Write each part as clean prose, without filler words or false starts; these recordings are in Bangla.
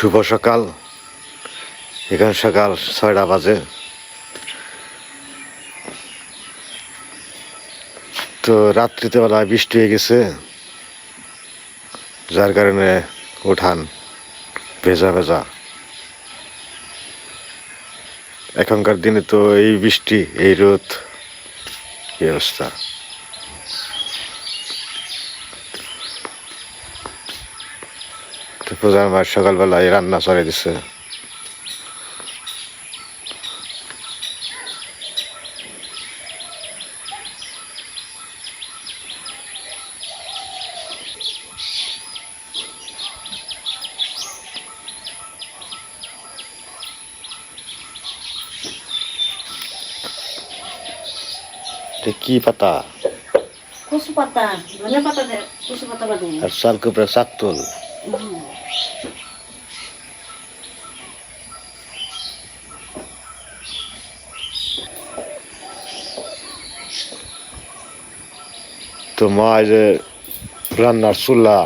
শুভ সকাল। এখানে সকাল 6টা বাজে। তো রাত্রিতে বেলায় বৃষ্টি হয়ে গেছে, যার কারণে উঠান ভেজা ভেজা। এখনকার দিনে তো এই বৃষ্টি, এই রোদ, এই অবস্থা। তো প্রধান ভাই সকালবেলায় রান্না চড়ে দিছে। কি পাতা? কচু পাতা, ধনে পাতা দে, কচু পাতা বাদে। আর চালকুপড়া চাকতুল। তো মা এই যে রান্নার চুলা,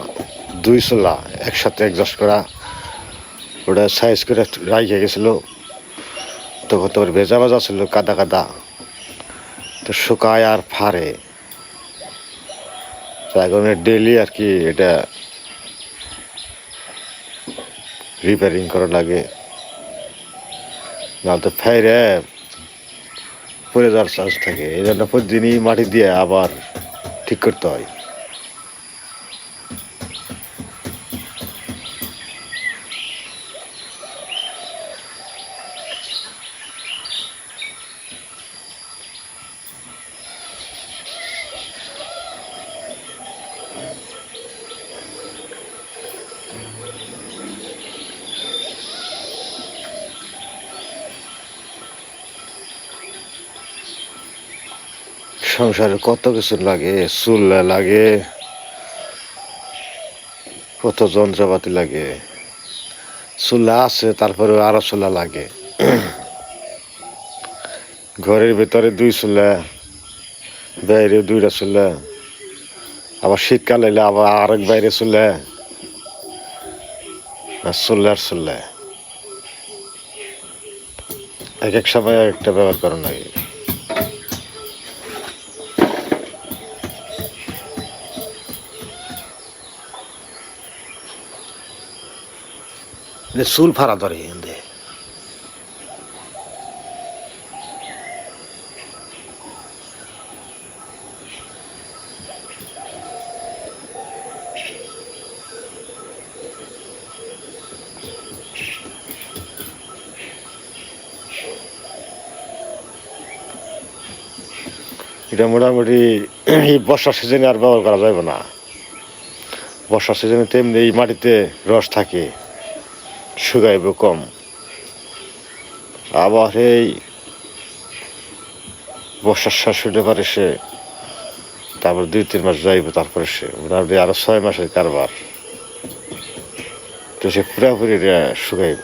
2 চুলা একসাথে অ্যাডজাস্ট করা, ওটা সাইজ করে রাখে গেছিল। তো তোর ভেজা ভেজা ছিল, কাদা কাদা। তো শুকায় আর ফাড়ে, এখন ডেইলি আর কি এটা রিপেয়ারিং করা লাগে, না তো ফাইরে পড়ে যাওয়ার চান্স থাকে। এই জন্য প্রতিদিনই মাটি দিয়ে আবার ঠিক করতে হয়। সংসারে কত কিছু লাগে, চুলা লাগে, কত যন্ত্রপাতি লাগে। চুলা আছে, তারপরে আরো চুলা লাগে। ঘরের ভিতরে 2 চুলা, বাইরে 2টা চুলা, আবার শীতকাল এলে আবার আরেক বাইরে চুলা, আর চুলার চুলা। এক এক সময় একটা ব্যবহার করা লাগে। চুল ফাড়া ধরে এখানে। এটা মোটামুটি এই বর্ষার সিজনে আর ব্যবহার করা যাবে না। বর্ষার সিজনে তেমনি এই মাটিতে রস থাকে, শুকাইব কম। আবার এই বর্ষার শ্বাস হতে পারে সে, তারপর 2-3 মাস যাইব, তারপরে সে মোটামুটি আরো 6 মাসের কারবার। তো সে পুরাপুরি শুকাইব।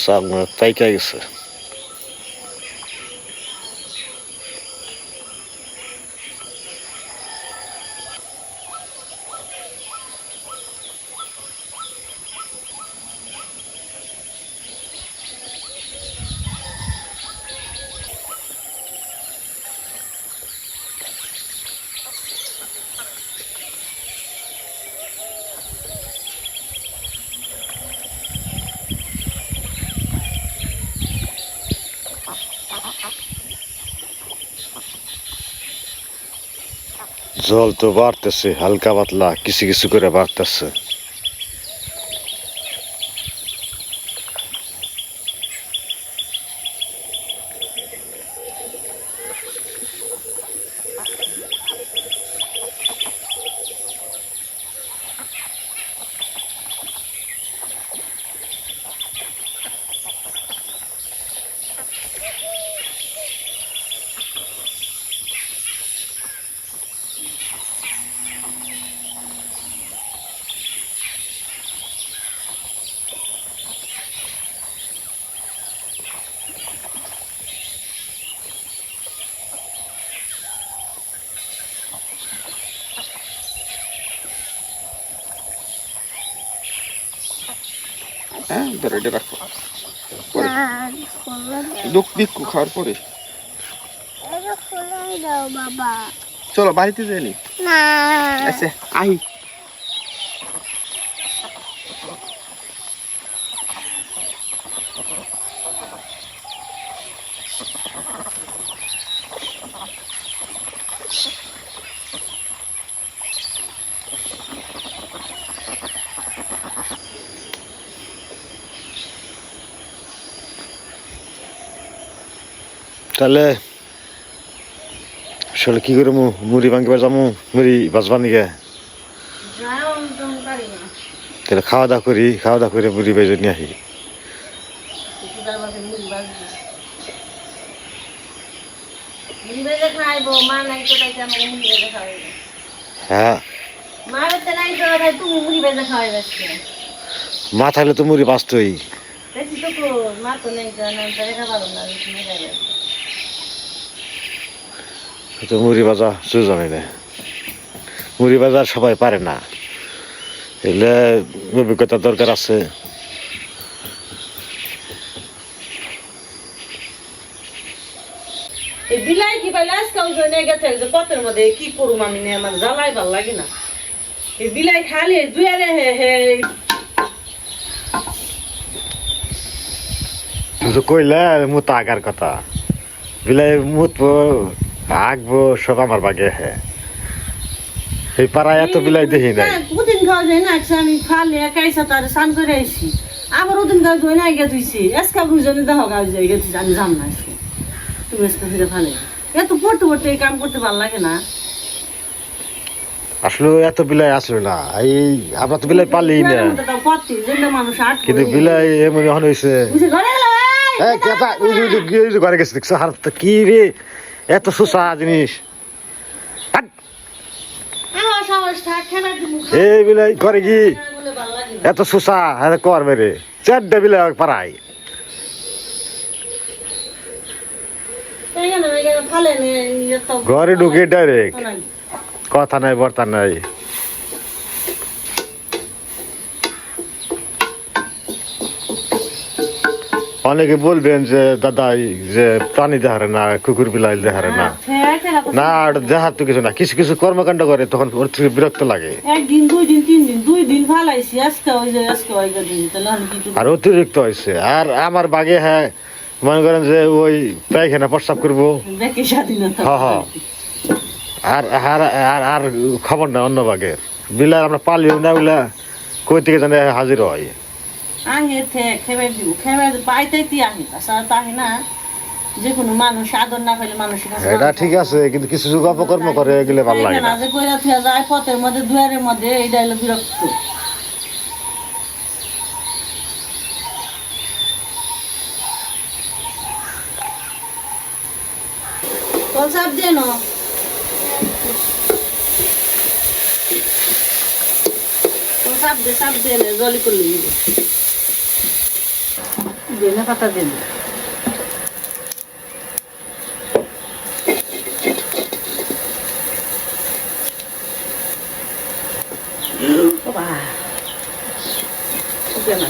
শাক পাইকা গেছে। জল তো বাড়তেছে, হালকা পাতলা কিছু কিছু করে বাড়তেছে। হ্যাঁ ধরো এটা রাখো পরে বিক্ষু খাওয়ার পরে চলো বাড়িতে যাইনি আচ্ছা আহি তাহলে আসলে কি করে মুড়ি ভাঙিবার যাবো মুড়ি বাজবার নিকে যাও তুমি পারি না তাহলে খাওয়া দাওয়া করে মুড়ি বেজে নিয়ে আসি তার মাঝে মুড়ি বাজবে মুড়ি বেজে খাইবো মা নাই তো তাই আমাকে মুড়ি বেজে খাওয়াইবে হ্যাঁ মা বেতে নাই তো তাই তুমি মুড়ি বেজে খাওয়াইবে আজকে মা থাকলে তো মুড়ি বাঁচতই দেখি তো কো মা তো নেই তো না তো রেখা পারো না তুমি খাইবে তো মুড়ি ভাজা সুজন না মুড়ি ভাজা সবাই পারে না এলে অভিজ্ঞতা দরকার আছে এই বিলাই কি পাইলে আজকাল জনে গেছে যে পথের মধ্যে কি করুম আমি নে আমার জ্বালাই ভাল লাগে না এই বিলাই খালি দুয়ারে হে হে কিন্তু কইলে মুত আগার কথা বিলাই মুতবো আঁকবো সব আমার বাগে হ্যাঁ এই পাড়ায় এত বিলাই দেখি নাই ওদিন খাওয়া যায় না আমি খালি একাইসা তার স্নান করে আইসি আবার ওদিন খাওয়া যায় না আগে ধুইছি আজকাল বুঝলি দেখো গাছ যায় গেছি আমি যাম না আজকে তুমি আজকে ফিরে ভালো এত পড়তে পড়তে এই কাম করতে ভালো লাগে না আসলে এত বিলাই আসলো না এই আমরা তো বিলাই পালি না মানুষ আট কিন্তু বিলাই এমন এখন হয়েছে বুঝে ঘরে গেল এই কেতা ওই যে ঘরে গেছে দেখছো হার তো কি রে এত সুসা জিনিস হাট! আমার সাহস থাক খেলা দিব এই বিলাই করে কি বলে ভালো লাগে এত সুসা হ্যাঁ কর মেরে চারটা বিলাই পাড়ায় ফালে নে ঘরে ঢুকে ডাইরেক্ট কথা নাই বার্তা নাই অনেকে বলবেন যে দাদা যে প্রাণী দেহারে না কুকুর বিলাই দেহারে না না দেহার তো কিছু না কিছু কিছু কর্মকাণ্ড করে তখন ওর থেকে বিরক্ত লাগে একদিন 2 দিন 3 দিন 2 দিন ফালাইছি আজকে ওই যে আজকে ওই দিন তাহলে আমি কি আর অতিরিক্ত হয়েছে আর আমার বাগে হ্যাঁ মনে করেন যে ওই পায়খানা প্রস্রাব করবো দেখি স্বাধীনতা হ্যাঁ আর আর আর আর খবর না অন্য বাগের বিলার আমরা পালিও না ওগুলা কই থেকে জানে হাজির হয় আহে থে খেবে দিব খেবে পাইতেই আহি তাছাড়া তো আহি না যে কোনো মানুষ আদর না পেলে মানুষের কাছে এটা ঠিক আছে কিন্তু কিছু যুগ অপকর্ম করে এগুলো ভালো লাগে না যে কইরা থিয়া যায় পথের মধ্যে দুয়ারের মধ্যে এইটা হলো বিরক্ত কল চাপ দে না কল চাপ দে জলি করলি দেনা পাতা দেন বাবা দেনা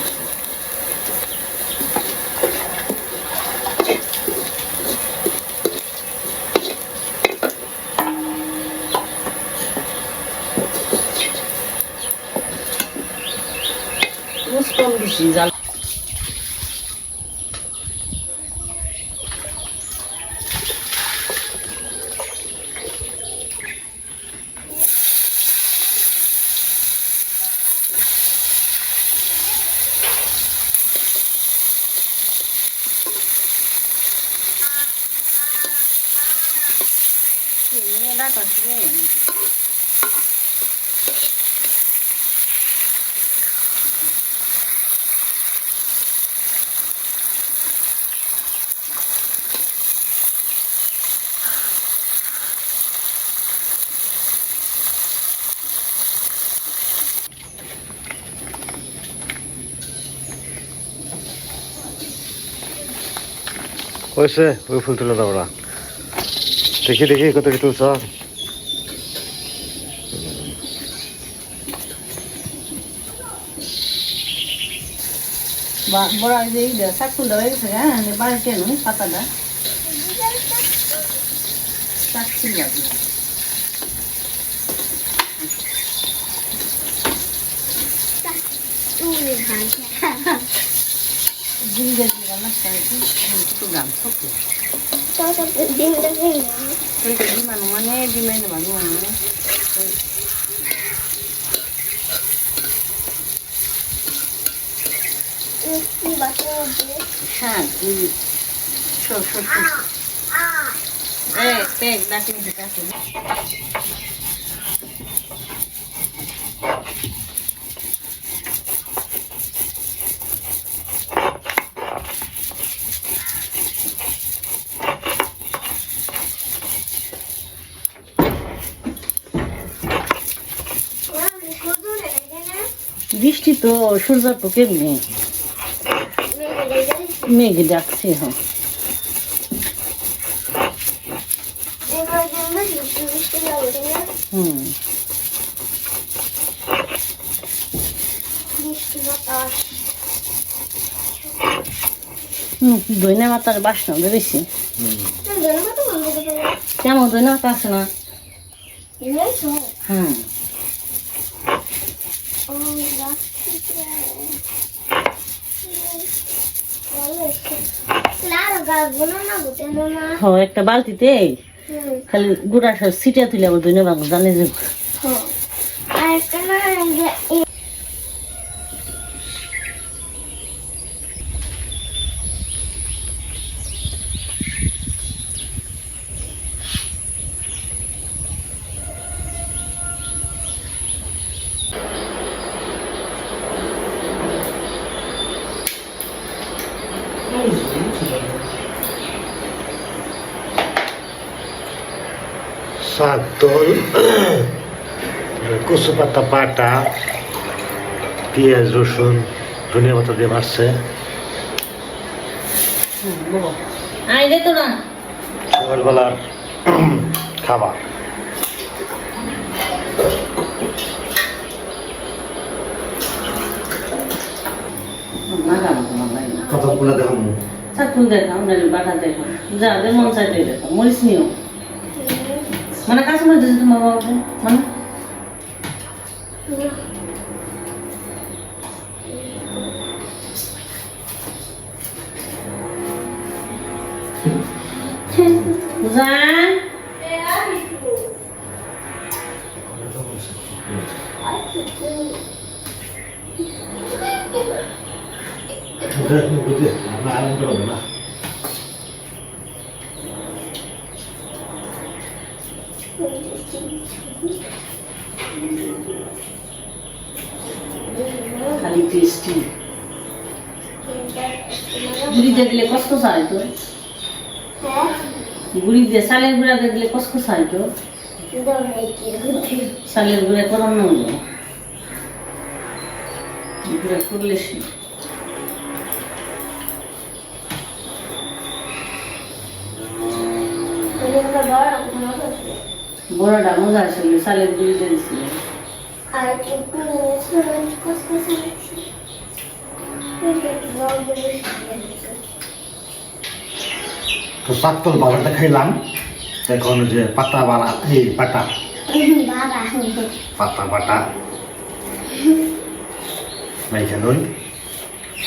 মুসকম দিছি জাল মেয়েটা কাছে কইছে ওই ফুল তুলে দাও না দেখি দেখি কত কি তুলছ বড় যে শাকুল দেওয়া গেছে হ্যাঁ বাড়িতে নয় পাতাটা শাকুল বাজি মানে ডিমান্ড ভালো হ্যাঁ পেক ডাকি কাছে বৃষ্টি তো সূর্য তো কেমনি মেঘ ডাকছে হ্যাঁ ধইনা মাতার বাসনা বেশি কেমন ধইনা মাতা আছে না হ্যাঁ একটা বালতিতে খালি গুড়া ছিটিয়া তুলে আবার ধইনা বাবু জানে যে শাকদল কচু পাতা বাটা পেঁয়াজ রসুন ধনিয়া পাতা দিয়ে বাড়ছে সকালবেলার খাবার কতগুলো দেখো চাকু দেখাও নাহলে বাটা দেখাও যাদের মন চাইতে দেখাও মরিচ নিও মানে কাছে মরিচ দিয়েছে তোমার বাবু মানে জান খালি টেস্টি গুড়ি দিয়ে দিলে কষ্ট চাই তো গুড়ি দিয়ে চালের গুঁড়া দিয়ে দিলে কষ্ট চাই তো চালের গুঁড়া করার না গুঁড়া করলে বড়টা মজা আসলে চালের গুঁড়ি দিয়ে দিছিল তো শাকতল বাবাটা খাইলাম এখন যে পাতা বাড়া এই বাটা পাতা বাটা খাই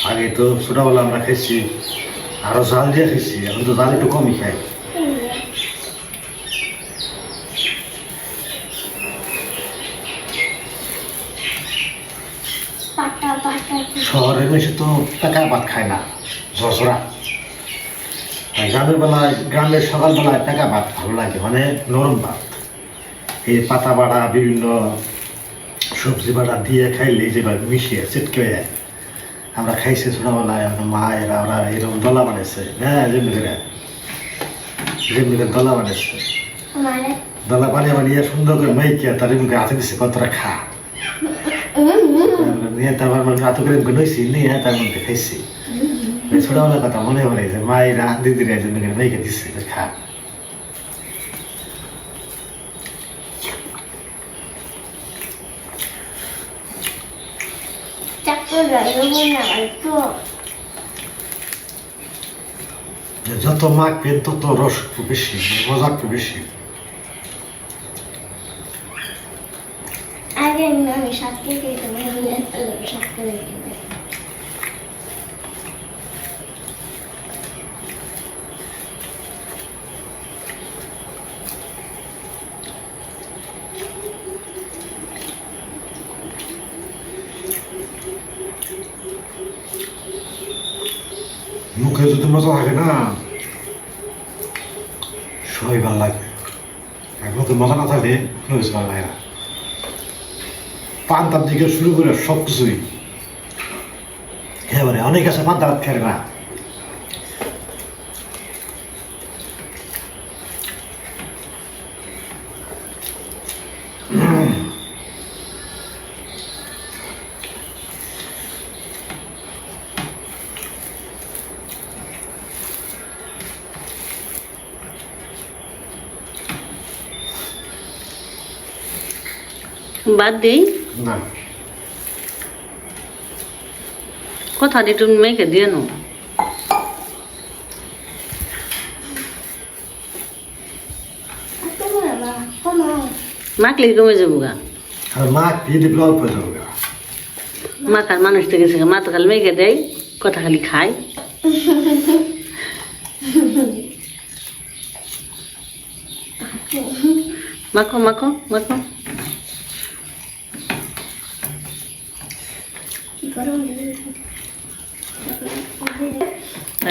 আগে তো ছোটবেলা আমরা খাইছি আরো জাল দিয়ে খাইছি এখন তো জাল একটু কমই খাই শহরের মেশে তো টাকা ভাত খায় না ঝরঝরা গ্রামের বেলায় গ্রামের সকালবেলায় টাকা ভাত ভালো লাগে মানে নরম ভাত এই পাতা বাড়া বিভিন্ন সবজি বাড়া দিয়ে খাইলে যেভাবে মিশিয়ে চিটকে হয়ে যায় আমরা খাইছি ছোটবেলায় আমার মা এরা ওরা এরকম দলা বানাইছে হ্যাঁ যেমনি করে দলা বানাইছে দলা বানিয়ে সুন্দর করে মাইকে তার এমনি হাতে দিচ্ছে কতটা খা নিয়ে তারপর রাত করে নইছি নিয়ে তার মধ্যে খাইছি ছোটবেলার কথা মনে পড়ে যে মায়েরা দিদিরা জন্য মেয়েকে দিচ্ছে খা যত মাখবেন তত রস একটু বেশি, মজা একটু বেশি। আগে আমি সাতকে খেতাম, এখন একটা লোক সাত করে খেতে। মুখে যদি মজা থাকে না সবাই ভালো লাগে, আর মুখে মজা না থাকলে কোনো কিছু ভালো লাগে না। পান্তার দিকে শুরু করে সব কিছুই এবারে অনেক আছে পান্তা ভাত খেয়ে না। বাদ দেই না কথা দিয়ে তুমি মেয়েকে দিয়ে নো। মাখলে কমে যাবো গা, আর মা দিয়ে দিলে অল্প হয়ে যাবে। মাখার মানুষ তো গেছে, মা তো খালি মেয়েকে দেয়, কথা খালি খায়। মাখো মাখো মাখো।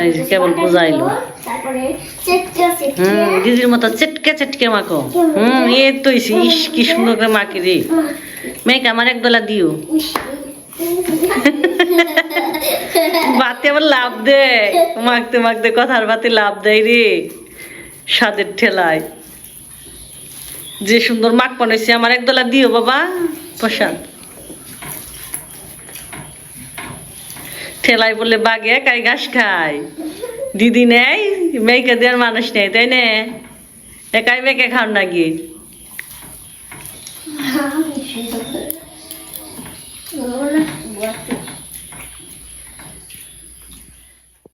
এই যে কেবল পূজা এলো। তারপরে চেটকা চেটকা দিদির মতো চেটকে চেটকে মাখো। এ তো ইস কি সুন্দর করে মাখি রে। মেয়েকে আমার একবেলা দিও। বাতে আবার লাভ দেয়, মাখতে মাখতে কথার বাতে লাভ দেয় রে স্বাদের ঠেলায়। যে সুন্দর মাখ বানাইছে আমার একদলা দিও বাবা প্রসাদ। ঠেলায় বললে বাঘে একাই ঘাস খায়, দিদি নেই মেয়েকে দেওয়ার মানুষ নেই, তাই না? একাই মেয়েকে খাও না গিয়ে।